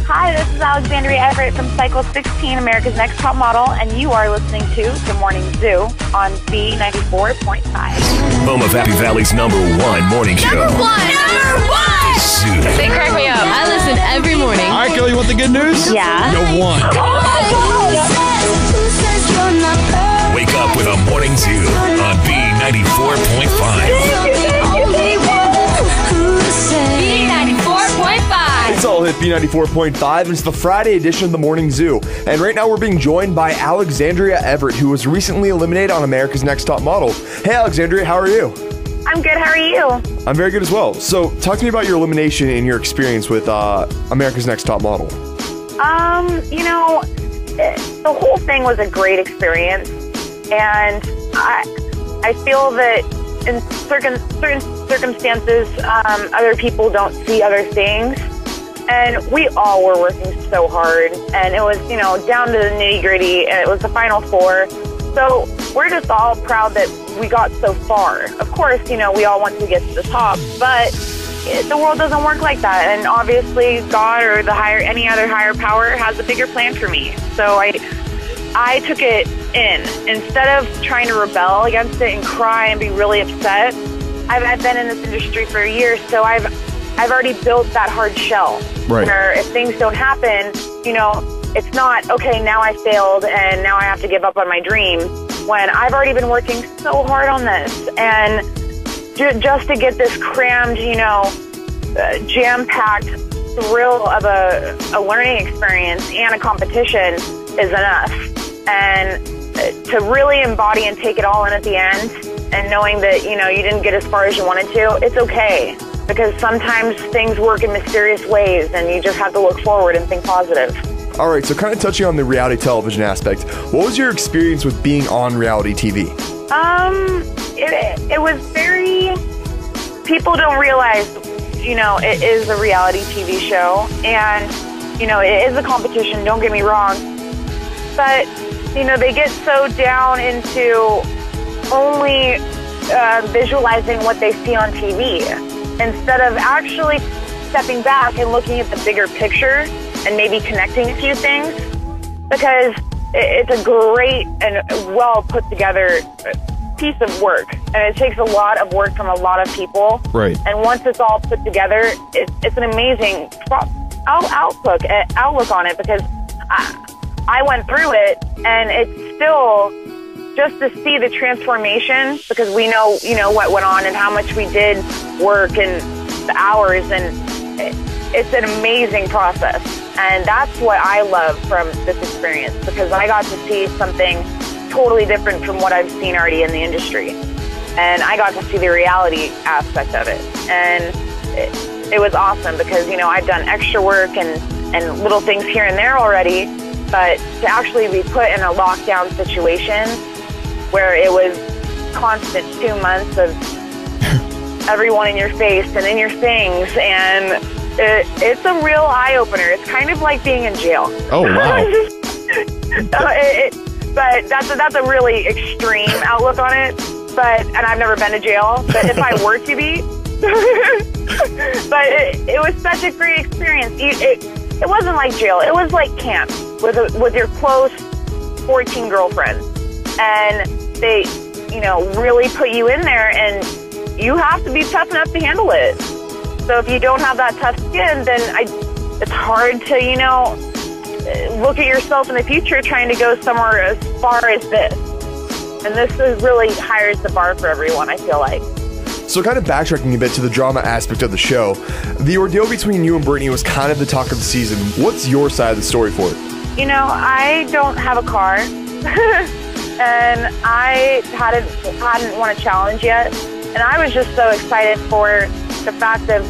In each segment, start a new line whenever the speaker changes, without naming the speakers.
Hi, this is Alexandria Everett from Cycle 16, America's Next Top Model, and you are listening to The Morning Zoo on B94.5.
Home of Happy Valley's #1 morning show.
Number one!
Zoo.
They crack me up. I listen every morning.
All right, Kelly, you want the good news?
Yeah.
You won.
Oh my God!
Wake up with a morning zoo on B94.5.
B94.5.
It's all hit B94.5, and it's the Friday edition of the Morning Zoo. And right now we're being joined by Alexandria Everett, who was recently eliminated on America's Next Top Model. Hey, Alexandria, how are you?
I'm good. How are you?
I'm very good as well. So, talk to me about your elimination and your experience with America's Next Top Model.
The whole thing was a great experience, and I feel that in certain circumstances, other people don't see other things. And we all were working so hard, and it was, down to the nitty-gritty, and it was the Final Four. So we're just all proud that we got so far. Of course, we all want to get to the top, but the world doesn't work like that. And obviously, God or any other higher power has a bigger plan for me. So I took it in. Instead of trying to rebel against it and cry and be really upset, I've been in this industry for years, so I've already built that hard shell.
Right.
Where if things don't happen, it's not, okay, now I failed and now I have to give up on my dream, when I've already been working so hard on this. And just to get this crammed, jam-packed thrill of a learning experience and a competition is enough. And to really embody and take it all in at the end, and knowing that, you didn't get as far as you wanted to, it's okay. Because sometimes things work in mysterious ways, and you just have to look forward and think positive.
All right, so kind of touching on the reality television aspect, what was your experience with being on reality TV?
It was very... People don't realize, it is a reality TV show, and, it is a competition, don't get me wrong. But, they get so down into only visualizing what they see on TV, instead of actually stepping back and looking at the bigger picture and maybe connecting a few things, because it's a great and well put together piece of work, and it takes a lot of work from a lot of people.
Right.
And once it's all put together, it's an amazing outlook on it, because I went through it, and it's still just to see the transformation, because we know what went on and how much we did work and the hours, and it's an amazing process. And that's what I love from this experience, because I got to see something totally different from what I've seen already in the industry. And I got to see the reality aspect of it. And it was awesome, because, I've done extra work and little things here and there already, but to actually be put in a lockdown situation where it was constant 2 months of everyone in your face and in your things, and it's a real eye-opener. It's kind of like being in jail.
Oh, wow.
But that's a really extreme outlook on it. And I've never been to jail, but if I were to be, but it was such a great experience. It wasn't like jail. It was like camp with your close 14 girlfriends. And they, really put you in there, and you have to be tough enough to handle it. So if you don't have that tough skin, then it's hard to, look at yourself in the future trying to go somewhere as far as this. And this really hires the bar for everyone, I feel like.
So kind of backtracking a bit to the drama aspect of the show, the ordeal between you and Brittani was kind of the talk of the season. What's your side of the story for it?
I don't have a car. And I hadn't won a challenge yet. And I was just so excited for the fact of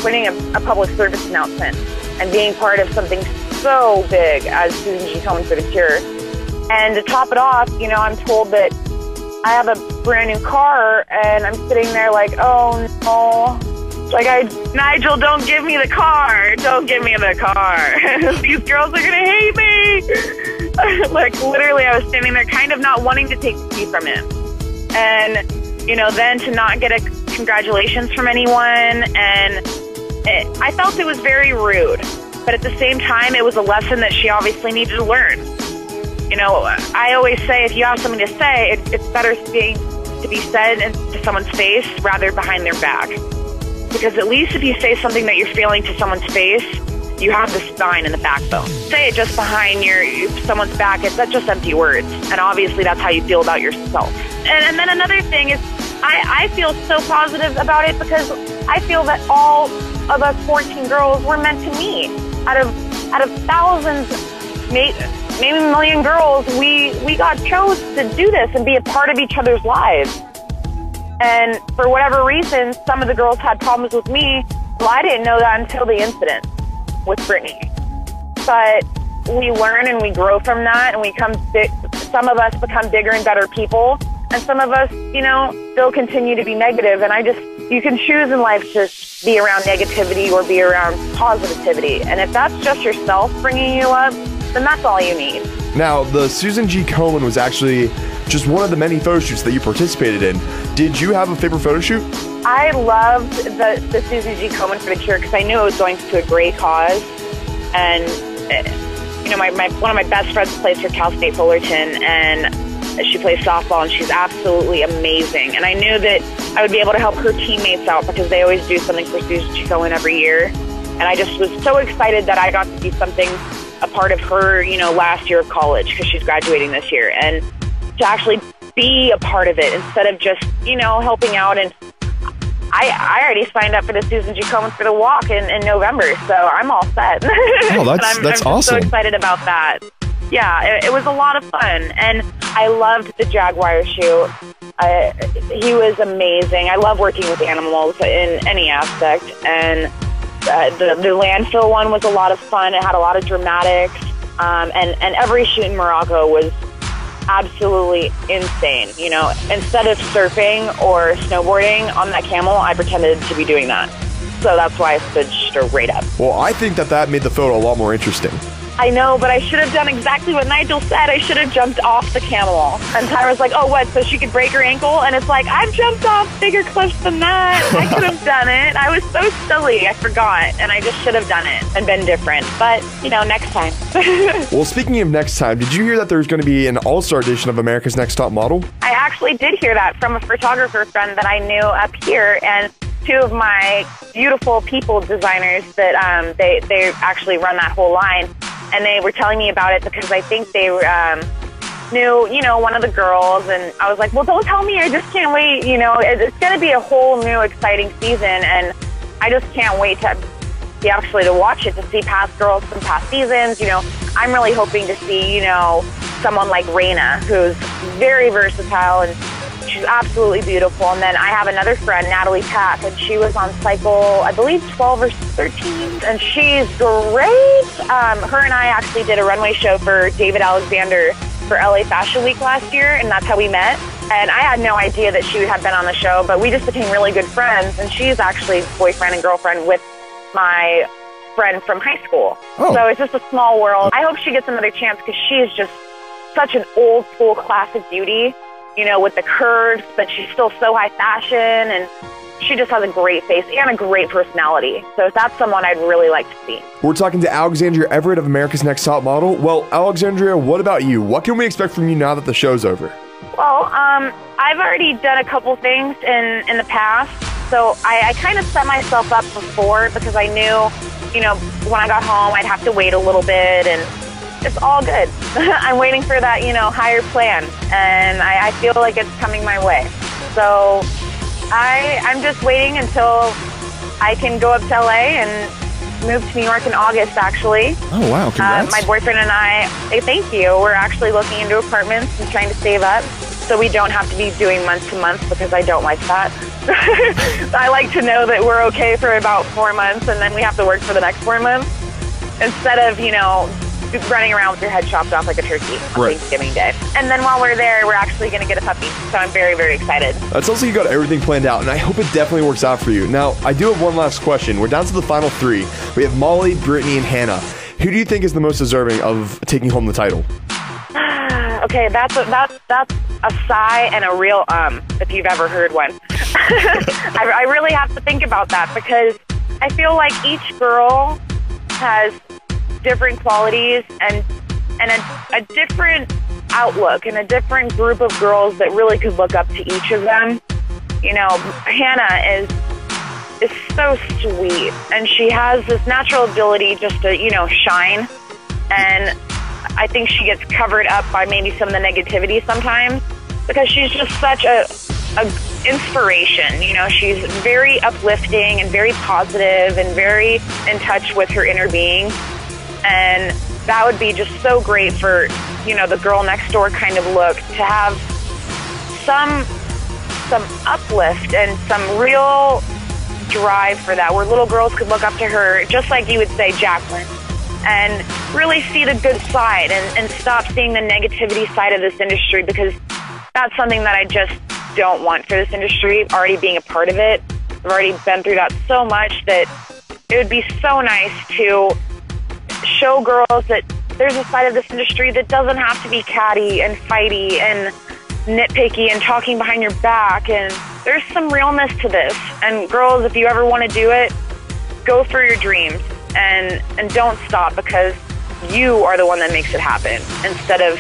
winning a public service announcement and being part of something so big as Susan G. Komen for the Cure. And to top it off, I'm told that I have a brand new car, and I'm sitting there like, oh no. Like, Nigel, don't give me the car. Don't give me the car. These girls are going to hate me. Like, literally, I was standing there kind of not wanting to take the key from him. And, then to not get a congratulations from anyone. And I felt it was very rude. But at the same time, it was a lesson that she obviously needed to learn. You know, I always say if you have something to say, it's better to be said into someone's face rather behind their back. Because at least if you say something that you're feeling to someone's face, you have the spine and the backbone. Say it just behind someone's back, it's not just empty words. And obviously that's how you feel about yourself. And then another thing is, I feel so positive about it because I feel that all of us 14 girls were meant to meet. Out of thousands, maybe a million girls, we got chose to do this and be a part of each other's lives. And for whatever reason, some of the girls had problems with me. Well, I didn't know that until the incident with Brittani. But we learn and we grow from that, and some of us become bigger and better people, and some of us, you know, still continue to be negative. And you can choose in life to be around negativity or be around positivity. And if that's just yourself bringing you up, then that's all you need.
Now, the Susan G. Komen was actually just one of the many photo shoots that you participated in. Did you have a favorite photo shoot?
I loved the Susan G. Komen for the Cure because I knew it was going to a great cause. And, you know, one of my best friends plays for Cal State Fullerton, and she plays softball, and she's absolutely amazing. And I knew that I would be able to help her teammates out because they always do something for Susan G. Komen every year. And I just was so excited that I got to do something, a part of her, you know, last year of college because she's graduating this year. And to actually be a part of it instead of just, you know, helping out. And I already signed up for the Susan G. Komen for the walk in November, so I'm all set.
Oh, that's
I'm
awesome.
so excited about that. Yeah, it was a lot of fun, and I loved the Jaguar shoot. He was amazing. I love working with animals in any aspect, and the landfill one was a lot of fun. It had a lot of dramatics, and every shoot in Morocco was absolutely insane. You know, instead of surfing or snowboarding on that camel, I pretended to be doing that. So that's why I stood straight up.
Well, I think that made the photo a lot more interesting.
I know, but I should have done exactly what Nigel said. I should have jumped off the camel. And Tyra's like, oh, what, so she could break her ankle? And it's like, I've jumped off bigger cliffs than that. I could have done it. I was so silly. I forgot. And I just should have done it and been different. But, you know, next time.
Well, speaking of next time, did you hear that there's going to be an all-star edition of America's Next Top Model?
I actually did hear that from a photographer friend that I knew up here. And two of my beautiful people designers that they actually run that whole line. And they were telling me about it because I think they knew, you know, one of the girls. And I was like, well, don't tell me. I just can't wait. You know, it's going to be a whole new exciting season. And I just can't wait to watch it, to see past girls from past seasons. You know, I'm really hoping to see, you know, someone like Raina, who's very versatile and she's absolutely beautiful. And then I have another friend, Natalie Pack, and she was on cycle, I believe, 12 or 13, and she's great. Her and I actually did a runway show for David Alexander for LA Fashion Week last year, and that's how we met. And I had no idea that she had been on the show, but we just became really good friends, and she's actually boyfriend and girlfriend with my friend from high school. Oh. So it's just a small world. I hope she gets another chance because she's just such an old school classic beauty. You know, with the curves, but she's still so high fashion, and she just has a great face and a great personality. So that's someone I'd really like to see.
We're talking to Alexandria Everett of America's Next Top Model. Well, Alexandria, what about you? What can we expect from you now that the show's over?
Well, I've already done a couple things in the past, so I kind of set myself up before because I knew, you know, when I got home, I'd have to wait a little bit, and it's all good. I'm waiting for that, you know, higher plan, and I feel like it's coming my way. So I'm just waiting until I can go up to LA and move to New York in August, actually.
Oh, wow. Congrats.
My boyfriend and I, thank you, we're actually looking into apartments and trying to save up so we don't have to be doing month to month because I don't like that. I like to know that we're okay for about 4 months and then we have to work for the next 4 months instead of, you know, running around with your head chopped off like a turkey on Thanksgiving Day. And then while we're there, we're actually going to get a puppy. So I'm very, very excited. That
sounds like you got everything planned out, and I hope it definitely works out for you. Now, I do have one last question. We're down to the final three. We have Molly, Brittani, and Hannah. Who do you think is the most deserving of taking home the title?
Okay, that's a sigh and a real if you've ever heard one. I really have to think about that because I feel like each girl has different qualities and a different outlook and a different group of girls that really could look up to each of them. You know, Hannah is so sweet, and she has this natural ability just to, you know, shine. And I think she gets covered up by maybe some of the negativity sometimes because she's just such a inspiration. You know, she's very uplifting and very positive and very in touch with her inner being. And that would be just so great for, you know, the girl next door kind of look, to have some uplift and some real drive for that, where little girls could look up to her, just like you would say, Jacqueline, and really see the good side and stop seeing the negativity side of this industry, because that's something that I just don't want for this industry, already being a part of it. I've already been through that so much that it would be so nice to show girls that there's a side of this industry that doesn't have to be catty and fighty and nitpicky and talking behind your back, and there's some realness to this. And girls, if you ever want to do it, go for your dreams and don't stop, because you are the one that makes it happen instead of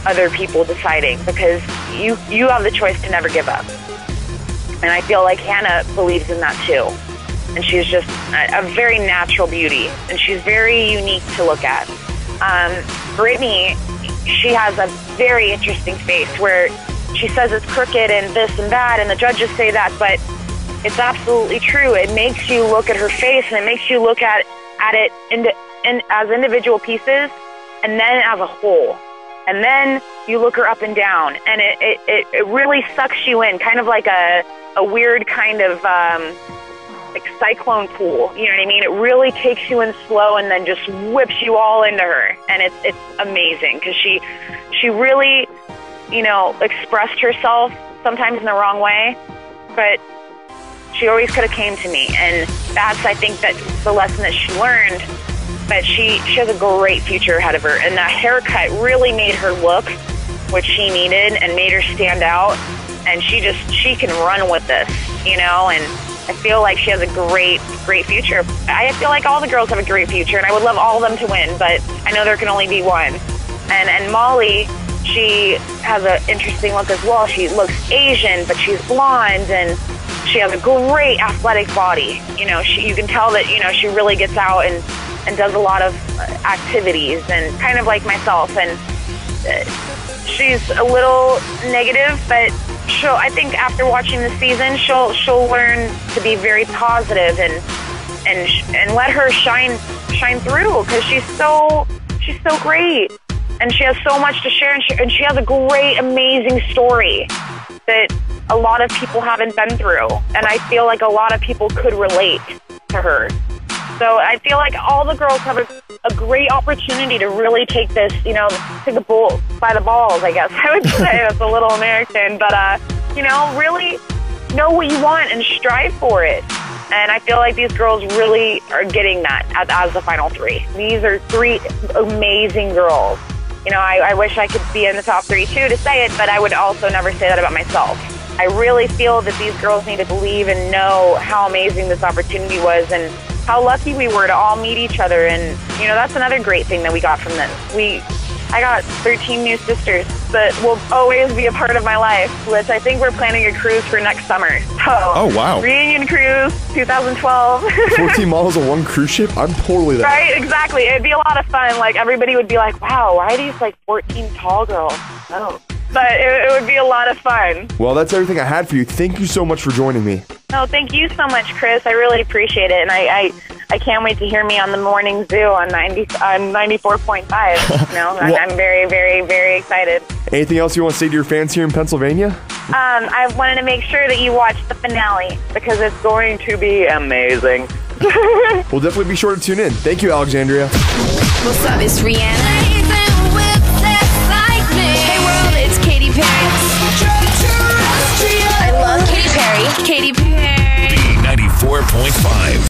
other people deciding, because you have the choice to never give up. And I feel like Hannah believes in that too. And she's just a very natural beauty, and she's very unique to look at. Brittani, she has a very interesting face where she says it's crooked and this and that, and the judges say that, but it's absolutely true. It makes you look at her face, and it makes you look at it as individual pieces, and then as a whole. And then you look her up and down, and it really sucks you in, kind of like a weird kind of like cyclone pool. You know what I mean? It really takes you in slow and then just whips you all into her. And it's amazing, because she really, you know, expressed herself sometimes in the wrong way, but she always could have came to me. And that's, I think, that's the lesson that she learned. But she has a great future ahead of her. And that haircut really made her look what she needed and made her stand out. And she can run with this, you know, and I feel like she has a great future. I feel like all the girls have a great future, and I would love all of them to win, but I know there can only be one. And Molly, she has an interesting look as well. She looks Asian, but she's blonde, and she has a great athletic body. You know, you can tell that, you know, she really gets out and does a lot of activities, and kind of like myself. And she's a little negative, but I think after watching the season, she'll learn to be very positive and let her shine through, because she's so great, and she has so much to share, and she has a great, amazing story that a lot of people haven't been through, and I feel like a lot of people could relate to her. So I feel like all the girls have a great opportunity to really take this, you know, take the bull by the balls, I guess I would say. That's a little American, but, you know, really know what you want and strive for it. And I feel like these girls really are getting that as the final three. These are three amazing girls. You know, I wish I could be in the top three too to say it, but I would also never say that about myself. I really feel that these girls need to believe and know how amazing this opportunity was, and how lucky we were to all meet each other. And, you know, that's another great thing that we got from this. I got 13 new sisters that will always be a part of my life, which I think we're planning a cruise for next summer. So,
oh, wow.
Reunion cruise, 2012.
14 models on one cruise ship? I'm totally there.
Right, exactly. It'd be a lot of fun. Like, everybody would be like, wow, why are these, like, 14 tall girls? Oh. But it would be a lot of fun. Well, that's everything I had for you. Thank you so much for joining me. No, thank you so much, Chris. I really appreciate it. And I can't wait to hear me on the Morning Zoo on 94.5. You know, well, I'm very, very, very excited. Anything else you want to say to your fans here in Pennsylvania? I wanted to make sure that you watch the finale, because it's going to be amazing. We'll definitely be sure to tune in. Thank you, Alexandria.
What's up, it's Rihanna. Hey world, it's Katy Perry. I love Katy Perry. Katy Perry.
B94.5.